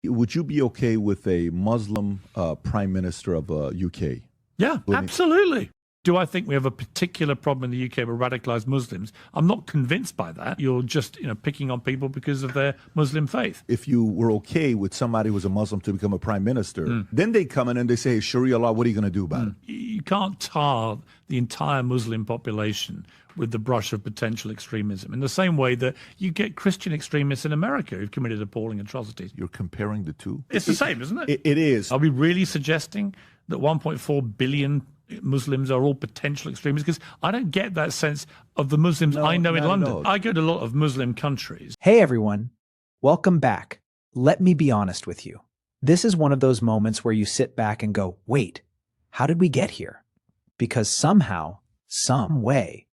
Would you be okay with a Muslim prime minister of UK? Yeah, absolutely. Do I think we have a particular problem in the UK with radicalized Muslims? I'm not convinced by that. You're just, picking on people because of their Muslim faith. If you were okay with somebody who was a Muslim to become a prime minister, then they come in and they say, hey, Sharia law, what are you going to do about it? You can't tar the entire Muslim population with the brush of potential extremism in the same way that you get Christian extremists in America who've committed appalling atrocities. You're comparing the two? It's the same, isn't it? It is. Are we really suggesting that 1.4 billion Muslims are all potential extremists? Because I don't get that sense of the Muslims I know in London. I go to a lot of Muslim countries. Hey everyone, welcome back. Let me be honest with you. This is one of those moments where you sit back and go, wait, how did we get here? Because somehow, some way,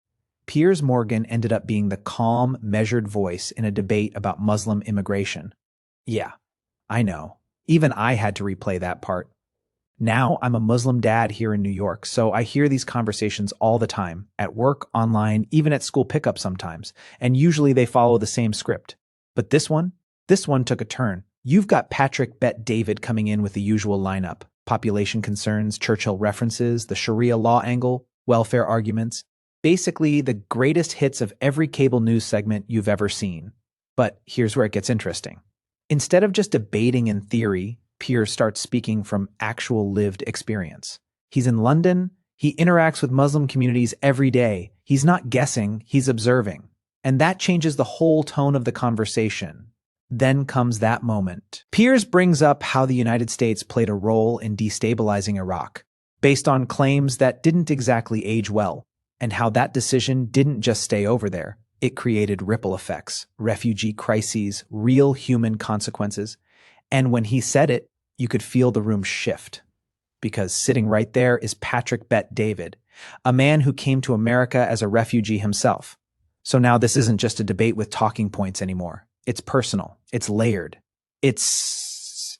Piers Morgan ended up being the calm, measured voice in a debate about Muslim immigration. Yeah, I know. Even I had to replay that part. Now I'm a Muslim dad here in New York, so I hear these conversations all the time, at work, online, even at school pickup sometimes, and usually they follow the same script. But this one took a turn. You've got Patrick Bet David coming in with the usual lineup: population concerns, Churchill references, the Sharia law angle, welfare arguments, basically the greatest hits of every cable news segment you've ever seen. But here's where it gets interesting. Instead of just debating in theory, Piers starts speaking from actual lived experience. He's in London. He interacts with Muslim communities every day. He's not guessing, he's observing. And that changes the whole tone of the conversation. Then comes that moment. Piers brings up how the United States played a role in destabilizing Iraq, based on claims that didn't exactly age well, and how that decision didn't just stay over there. It created ripple effects, refugee crises, real human consequences. And when he said it, you could feel the room shift. Because sitting right there is Patrick Bet David, a man who came to America as a refugee himself. So now this isn't just a debate with talking points anymore. It's personal. It's layered. It's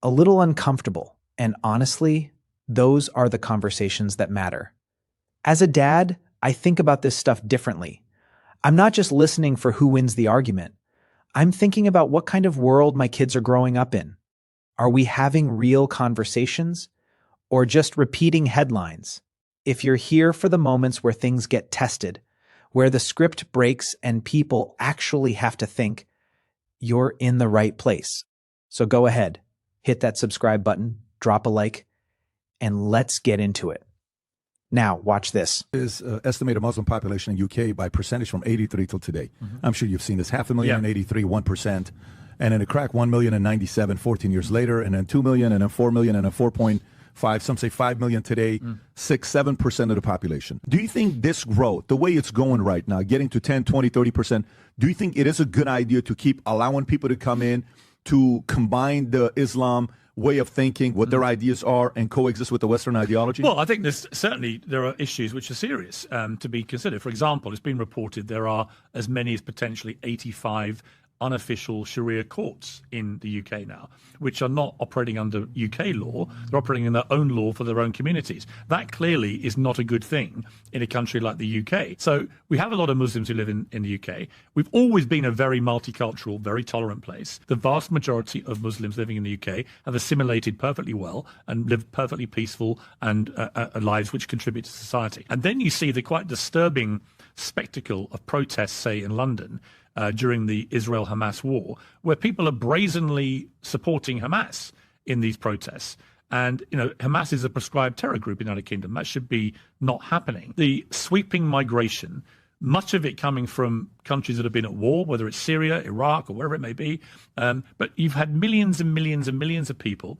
a little uncomfortable. And honestly, those are the conversations that matter. As a dad, I think about this stuff differently. I'm not just listening for who wins the argument. I'm thinking about what kind of world my kids are growing up in. Are we having real conversations or just repeating headlines? If you're here for the moments where things get tested, where the script breaks and people actually have to think, you're in the right place. So go ahead, hit that subscribe button, drop a like, and let's get into it. Now, watch this. Is estimated Muslim population in UK by percentage from 83 till today. I'm sure you've seen this. 500,000 in 83, 1%. And then it cracked 1 million in 97, 14 years later. And then 2 million, and then 4 million, and then 4.5. Some say 5 million today, 6-7% of the population. Do you think this growth, the way it's going right now, getting to 10, 20, 30%, do you think it is a good idea to keep allowing people to come in to combine the Islam way of thinking, what their ideas are, and coexist with the Western ideology? Well, I think there are issues which are serious to be considered. For example, it's been reported there are as many as potentially 85 unofficial Sharia courts in the UK now, which are not operating under UK law. They're operating in their own law for their own communities. That clearly is not a good thing in a country like the UK. So we have a lot of Muslims who live in the UK. We've always been a very multicultural, very tolerant place. The vast majority of Muslims living in the UK have assimilated perfectly well and live perfectly peaceful and lives which contribute to society. And then you see the quite disturbing spectacle of protests, say, in London, during the Israel-Hamas war, where people are brazenly supporting Hamas in these protests. And, Hamas is a prescribed terror group in the United Kingdom. That should be not happening. The sweeping migration, much of it coming from countries that have been at war, whether it's Syria, Iraq, or wherever it may be. But you've had millions and millions and millions of people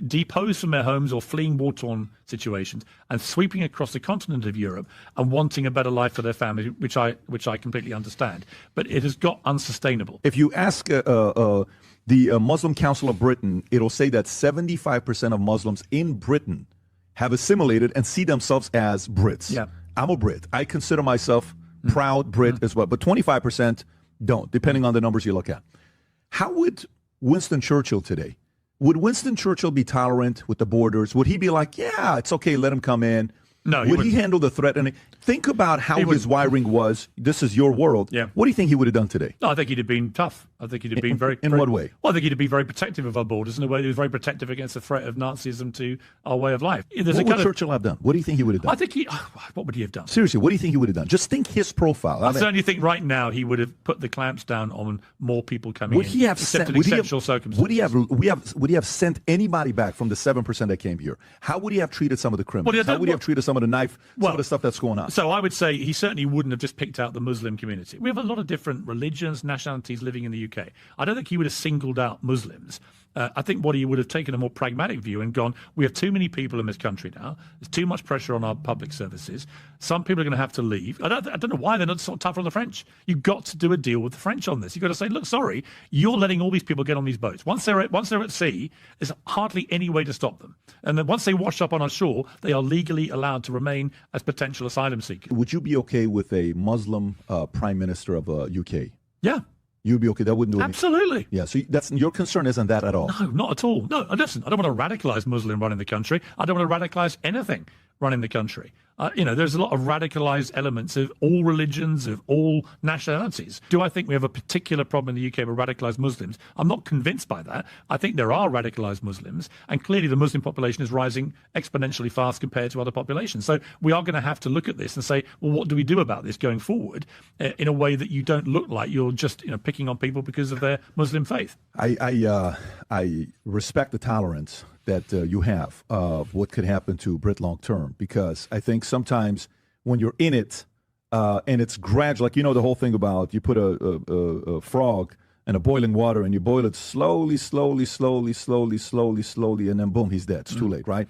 deposed from their homes or fleeing war-torn situations and sweeping across the continent of Europe and wanting a better life for their families, which I completely understand. But it has got unsustainable. If you ask the Muslim Council of Britain, it'll say that 75% of Muslims in Britain have assimilated and see themselves as Brits. Yeah. I'm a Brit. I consider myself proud Brit as well, but 25% don't, depending on the numbers you look at. How would Winston Churchill today, would Winston Churchill be tolerant with the borders? Would he be like, yeah, it's okay, let him come in? No. Would he handle the threat? And think about how his wiring was. This is your world. Yeah. What do you think he would have done today? No, I think he'd have been tough. I think he'd have been very... In what way? Well, I think he'd have been very protective of our borders in a way that was very protective against the threat of Nazism to our way of life. What would Churchill have done? What do you think he would have done? I think what would he have done? Seriously, what do you think he would have done? Just think his profile. I certainly think right now he would have put the clamps down on more people coming would in. He have except sent, in exceptional circumstances. Would he have sent anybody back from the 7% that came here? How would he have treated some of the criminals? How would he have treated some of the some of the stuff that's going on? So I would say he certainly wouldn't have just picked out the Muslim community. We have a lot of different religions, nationalities living in the UK. I don't think he would have singled out Muslims. I think what he would have taken a more pragmatic view and gone, we have too many people in this country now. There's too much pressure on our public services. Some people are going to have to leave. I don't know why they're not sort of tougher on the French. You've got to do a deal with the French on this. You've got to say, look, sorry, you're letting all these people get on these boats. Once they're at sea, there's hardly any way to stop them. And then once they wash up on our shore, they are legally allowed to remain as potential asylum seekers. Would you be okay with a Muslim prime minister of UK? Yeah. You'd be okay. That wouldn't do anything. Absolutely. Yeah. So that's your concern isn't that at all? No, not at all. No, listen, I don't want to radicalize Muslim running the country. I don't want to radicalize anything running the country. There's a lot of radicalized elements of all religions, of all nationalities. Do I think we have a particular problem in the UK with radicalized Muslims? I'm not convinced by that. I think there are radicalized Muslims, and clearly the Muslim population is rising exponentially fast compared to other populations. So we are going to have to look at this and say, well, what do we do about this going forward in a way that you don't look like you're just picking on people because of their Muslim faith? I respect the tolerance that you have of what could happen to Brit long term, because I think sometimes when you're in it and it's gradual, like the whole thing about you put a frog in a boiling water and you boil it slowly, and then boom, he's dead. It's too late, right?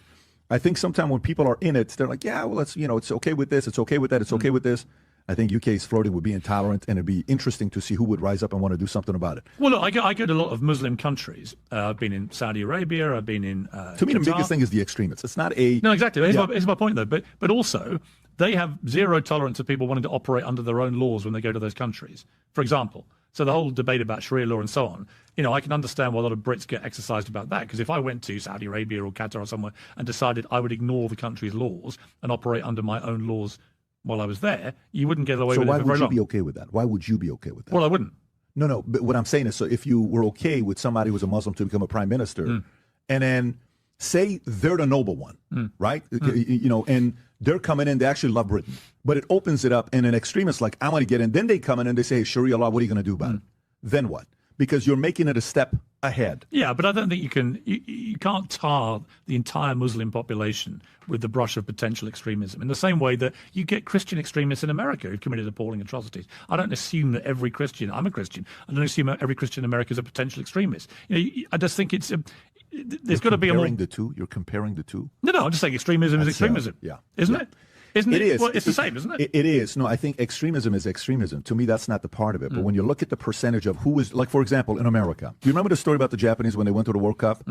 I think sometimes when people are in it, they're like, yeah, well, it's okay with this, it's okay with that, it's okay with this. I think UK is flirting with being intolerant, and it'd be interesting to see who would rise up and want to do something about it. Well, look, I go to a lot of Muslim countries. I've been in Saudi Arabia. I've been in To me, Qatar. the biggest thing is the extremists. It's not a... No, exactly. Here's my point, though. But also, they have zero tolerance of people wanting to operate under their own laws when they go to those countries. For example, so the whole debate about Sharia law and so on, I can understand why a lot of Brits get exercised about that, because if I went to Saudi Arabia or Qatar or somewhere and decided I would ignore the country's laws and operate under my own laws while I was there, you wouldn't get away with it for very long. So why would you be okay with that? Why would you be okay with that? Well, I wouldn't. No, but what I'm saying is, so if you were okay with somebody who's a Muslim to become a prime minister, and then say they're the noble one, right? And they're coming in, they actually love Britain, but it opens it up, and an extremist like, I want to get in, then they come in and they say, hey, Sharia law, what are you going to do about it? Then what? Because you're making it a step ahead. Yeah, but I don't think you can't tar the entire Muslim population with the brush of potential extremism in the same way that you get Christian extremists in America who've committed appalling atrocities. I don't assume that every Christian, I'm a Christian, I don't assume that every Christian in America is a potential extremist. I just think there's got to be a more... You're comparing the two? No, I'm just saying extremism is extremism. Isn't it? Isn't it? It is. Well, it's the same, isn't it? It is. No, I think extremism is extremism. To me, that's not the part of it. But when you look at the percentage of who is, like, for example, in America, do you remember the story about the Japanese when they went to the World Cup?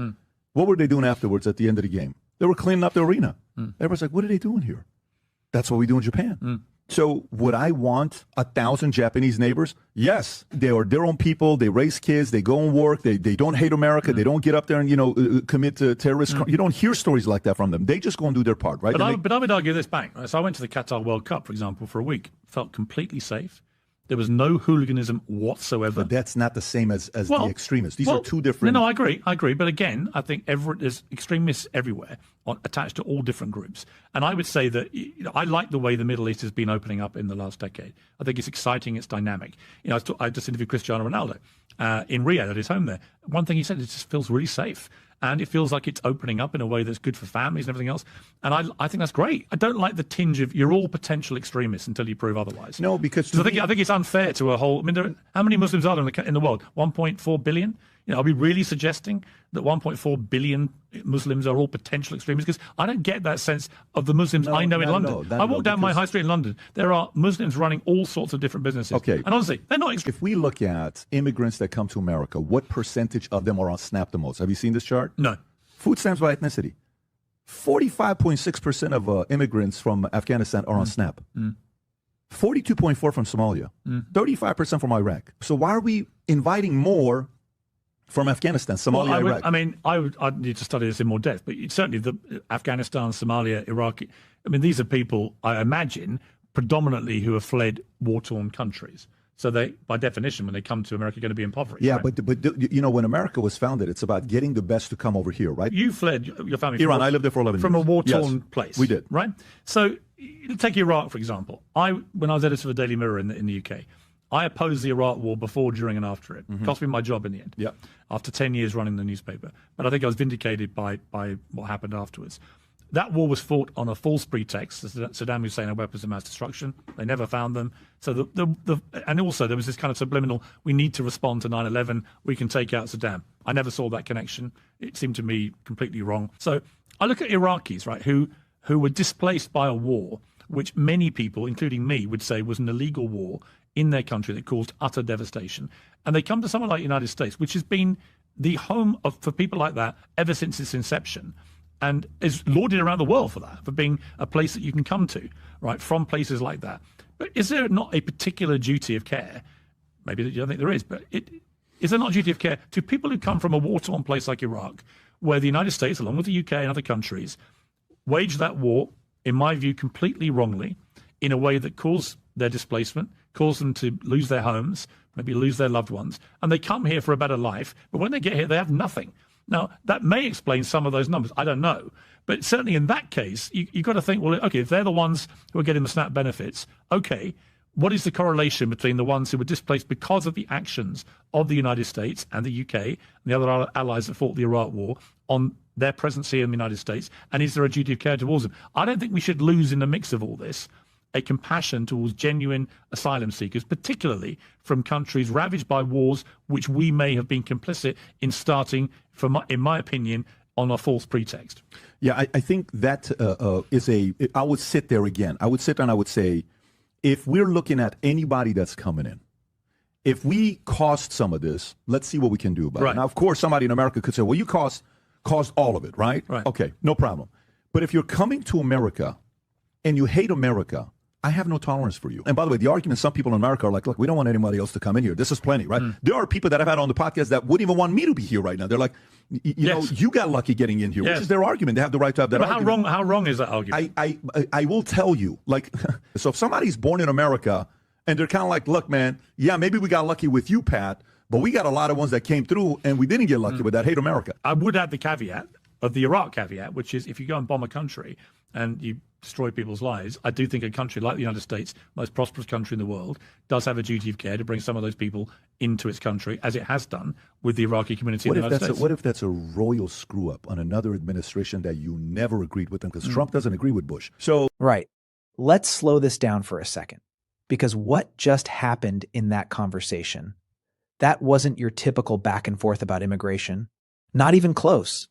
What were they doing afterwards at the end of the game? They were cleaning up the arena. Everybody's like, what are they doing here? That's what we do in Japan. So would I want 1,000 Japanese neighbors? Yes. They are their own people. They raise kids. They go and work. They don't hate America. They don't get up there and, commit terrorist crimes. You don't hear stories like that from them. They just go and do their part, right? But I would argue this back. Right? So I went to the Qatar World Cup, for example, for a week. Felt completely safe. There was no hooliganism whatsoever. But that's not the same as the extremists. These are two different... No, I agree. But again, I think there's extremists everywhere attached to all different groups. And I would say that I like the way the Middle East has been opening up in the last decade. I think it's exciting. It's dynamic. I just interviewed Cristiano Ronaldo in Riyadh at his home there. One thing he said, it just feels really safe. And it feels like it's opening up in a way that's good for families and everything else. And I think that's great. I don't like the tinge of you're all potential extremists until you prove otherwise. No, because I think it's unfair to a whole... I mean, how many Muslims are there in the world? 1.4 billion? Are we really suggesting that 1.4 billion Muslims are all potential extremists? Because I don't get that sense of the Muslims I know in London. I walk down my high street in London. There are Muslims running all sorts of different businesses. Okay. And honestly, they're not... If we look at immigrants that come to America, what percentage of them are on SNAP the most? Have you seen this chart? No. Food stamps by ethnicity. 45.6% of immigrants from Afghanistan are on SNAP. 42.4% from Somalia. 35% from Iraq. So why are we inviting more from Afghanistan, Somalia, Iraq? I'd need to study this in more depth, but certainly Afghanistan, Somalia, Iraq, these are people, I imagine, predominantly who have fled war-torn countries. So they, by definition, when they come to America, are going to be impoverished. Yeah, right? but you know, when America was founded, it's about getting the best to come over here, right? You fled your family Iran. I lived there for 11 from years. a war-torn Yes, place. we did. Right? So take Iraq, for example. When I was editor for the Daily Mirror in the UK, I opposed the Iraq war before, during, and after it. Cost me my job in the end. Yeah. After 10 years running the newspaper. But I think I was vindicated by what happened afterwards. That war was fought on a false pretext. Saddam Hussein had weapons of mass destruction. They never found them. So and also there was this kind of subliminal, we need to respond to 9/11. We can take out Saddam. I never saw that connection. It seemed to me completely wrong. So I look at Iraqis, right, who were displaced by a war, which many people, including me, would say was an illegal war in their country that caused utter devastation. And they come to somewhere like the United States, which has been the home for people like that ever since its inception, and is lauded around the world for that, for being a place that you can come to, right, from places like that. But is there not a particular duty of care? Maybe you don't think there is, but is there not a duty of care to people who come from a war-torn place like Iraq, where the United States, along with the UK and other countries, waged that war, in my view, completely wrongly, in a way that caused their displacement, caused them to lose their homes, maybe lose their loved ones, and they come here for a better life, but when they get here, they have nothing. Now, that may explain some of those numbers. I don't know. But certainly in that case, you've got to think, well, okay, if they're the ones who are getting the SNAP benefits, okay, what is the correlation between the ones who were displaced because of the actions of the United States and the UK and the other allies that fought the Iraq war on their presence here in the United States? And is there a duty of care towards them? I don't think we should lose in the mix of all this a compassion towards genuine asylum seekers, particularly from countries ravaged by wars which we may have been complicit in starting, in my opinion, on a false pretext. Yeah, I think that I would sit there again. I would sit there and I would say, if we're looking at anybody that's coming in, if we caused some of this, let's see what we can do about it. Now, of course, somebody in America could say, well, you caused all of it, right? Okay, no problem. But if you're coming to America and you hate America, I have no tolerance for you. And by the way, the argument, some people in America are like, look, we don't want anybody else to come in here. This is plenty, right? There are people that I've had on the podcast that wouldn't even want me to be here right now. They're like, you know, you got lucky getting in here, which is their argument. They have the right to have that argument. How wrong is that argument? I will tell you, like, so if somebody's born in America and they're kind of like, look, man, yeah, maybe we got lucky with you, Pat, but we got a lot of ones that came through and we didn't get lucky with that. Hate America. I would add the caveat of the Iraq caveat, which is if you go and bomb a country and you destroy people's lives, I do think a country like the United States, most prosperous country in the world, does have a duty of care to bring some of those people into its country, as it has done with the Iraqi community in the United States. What if that's a royal screw-up on another administration that you never agreed with them? Because Trump doesn't agree with Bush. So Right. Let's slow this down for a second, because what just happened in that conversation, that wasn't your typical back and forth about immigration. Not even close.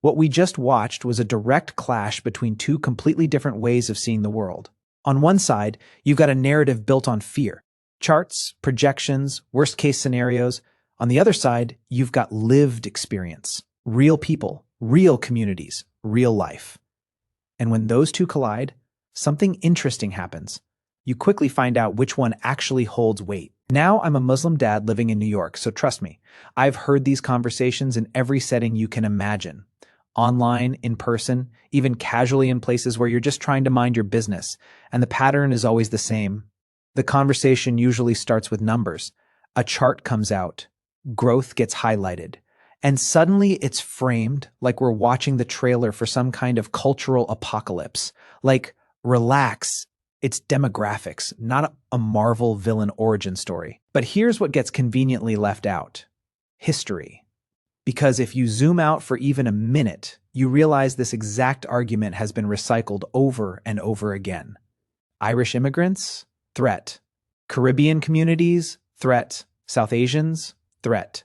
What we just watched was a direct clash between two completely different ways of seeing the world. On one side, you've got a narrative built on fear, charts, projections, worst-case scenarios. On the other side, you've got lived experience, real people, real communities, real life. And when those two collide, something interesting happens. You quickly find out which one actually holds weight. Now I'm a Muslim dad living in New York, so trust me, I've heard these conversations in every setting you can imagine. Online, in person, even casually in places where you're just trying to mind your business. And the pattern is always the same. The conversation usually starts with numbers. A chart comes out. Growth gets highlighted. And suddenly it's framed like we're watching the trailer for some kind of cultural apocalypse. Like, relax, it's demographics, not a Marvel villain origin story. But here's what gets conveniently left out. History. Because if you zoom out for even a minute, you realize this exact argument has been recycled over and over again. Irish immigrants? Threat. Caribbean communities? Threat. South Asians? Threat.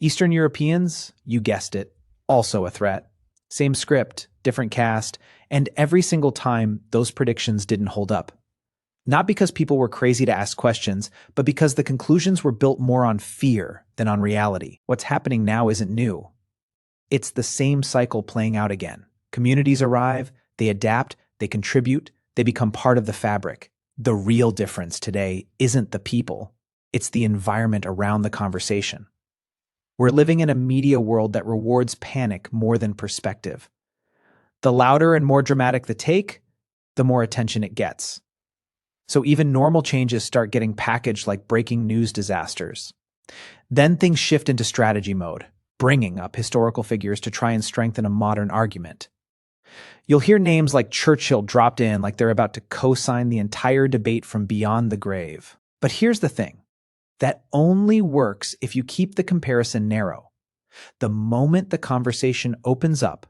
Eastern Europeans? You guessed it. Also a threat. Same script, different cast, and every single time, those predictions didn't hold up. Not because people were crazy to ask questions, but because the conclusions were built more on fear than on reality. What's happening now isn't new. It's the same cycle playing out again. Communities arrive, they adapt, they contribute, they become part of the fabric. The real difference today isn't the people, it's the environment around the conversation. We're living in a media world that rewards panic more than perspective. The louder and more dramatic the take, the more attention it gets. So even normal changes start getting packaged like breaking news disasters. Then things shift into strategy mode, bringing up historical figures to try and strengthen a modern argument. You'll hear names like Churchill dropped in like they're about to co-sign the entire debate from beyond the grave. But here's the thing. That only works if you keep the comparison narrow. The moment the conversation opens up,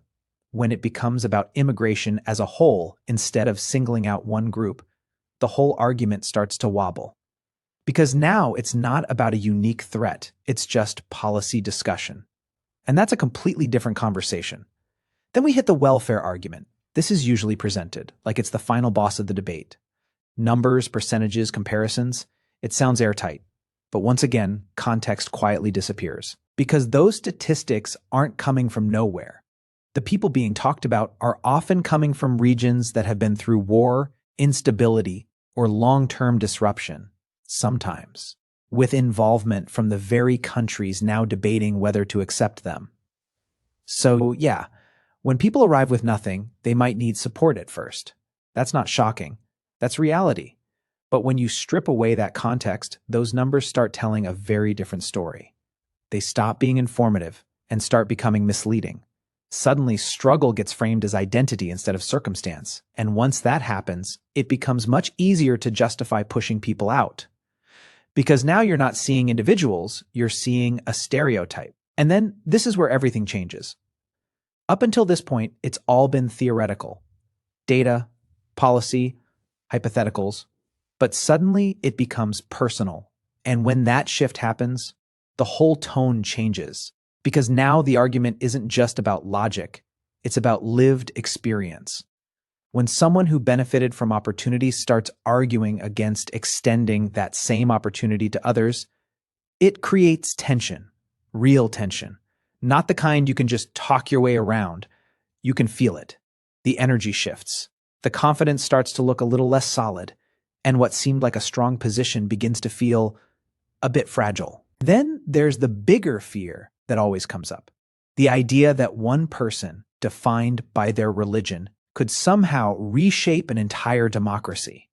when it becomes about immigration as a whole instead of singling out one group, the whole argument starts to wobble. Because now it's not about a unique threat, it's just policy discussion. And that's a completely different conversation. Then we hit the welfare argument. This is usually presented like it's the final boss of the debate. Numbers, percentages, comparisons, it sounds airtight. But once again, context quietly disappears. Because those statistics aren't coming from nowhere. The people being talked about are often coming from regions that have been through war, instability, or long-term disruption, sometimes, with involvement from the very countries now debating whether to accept them. So, yeah, when people arrive with nothing, they might need support at first. That's not shocking. That's reality. But when you strip away that context, those numbers start telling a very different story. They stop being informative and start becoming misleading. Suddenly, struggle gets framed as identity instead of circumstance. And once that happens, it becomes much easier to justify pushing people out. Because now you're not seeing individuals, you're seeing a stereotype. And then this is where everything changes. Up until this point, it's all been theoretical. Data, policy, hypotheticals. But suddenly it becomes personal. And when that shift happens, the whole tone changes. Because now the argument isn't just about logic, it's about lived experience. When someone who benefited from opportunities starts arguing against extending that same opportunity to others, it creates tension, real tension. Not the kind you can just talk your way around. You can feel it. The energy shifts. The confidence starts to look a little less solid. And what seemed like a strong position begins to feel a bit fragile. Then there's the bigger fear that always comes up. The idea that one person, defined by their religion, could somehow reshape an entire democracy.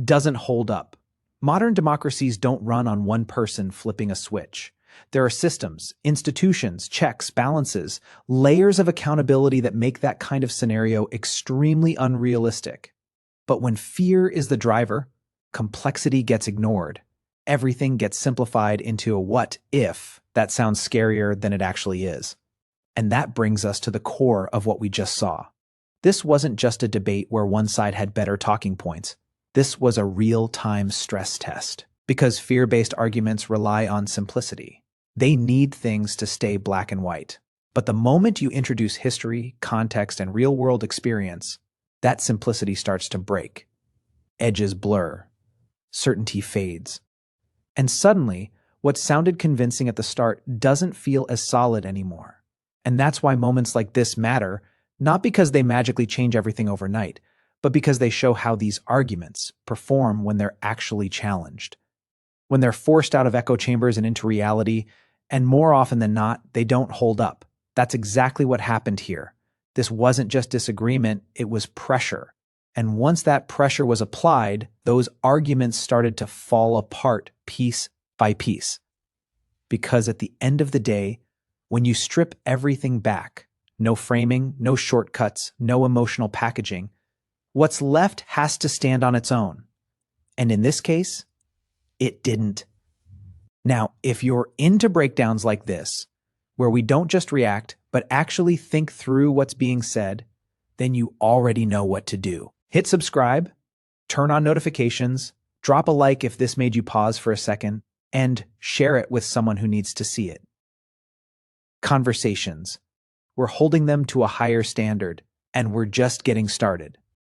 Doesn't hold up. Modern democracies don't run on one person flipping a switch. There are systems, institutions, checks, balances, layers of accountability that make that kind of scenario extremely unrealistic. But when fear is the driver, complexity gets ignored. Everything gets simplified into a what if that sounds scarier than it actually is. And that brings us to the core of what we just saw. This wasn't just a debate where one side had better talking points. This was a real-time stress test. Because fear-based arguments rely on simplicity. They need things to stay black and white. But the moment you introduce history, context, and real-world experience, that simplicity starts to break. Edges blur. Certainty fades. And suddenly, what sounded convincing at the start doesn't feel as solid anymore. And that's why moments like this matter, not because they magically change everything overnight, but because they show how these arguments perform when they're actually challenged. When they're forced out of echo chambers and into reality, and more often than not, they don't hold up. That's exactly what happened here. This wasn't just disagreement, it was pressure. And once that pressure was applied, those arguments started to fall apart piece by piece. Because at the end of the day, when you strip everything back, no framing, no shortcuts, no emotional packaging, what's left has to stand on its own. And in this case, it didn't. Now, if you're into breakdowns like this, where we don't just react, but actually think through what's being said, then you already know what to do. Hit subscribe, turn on notifications, drop a like if this made you pause for a second, and share it with someone who needs to see it. Conversations. We're holding them to a higher standard, and we're just getting started.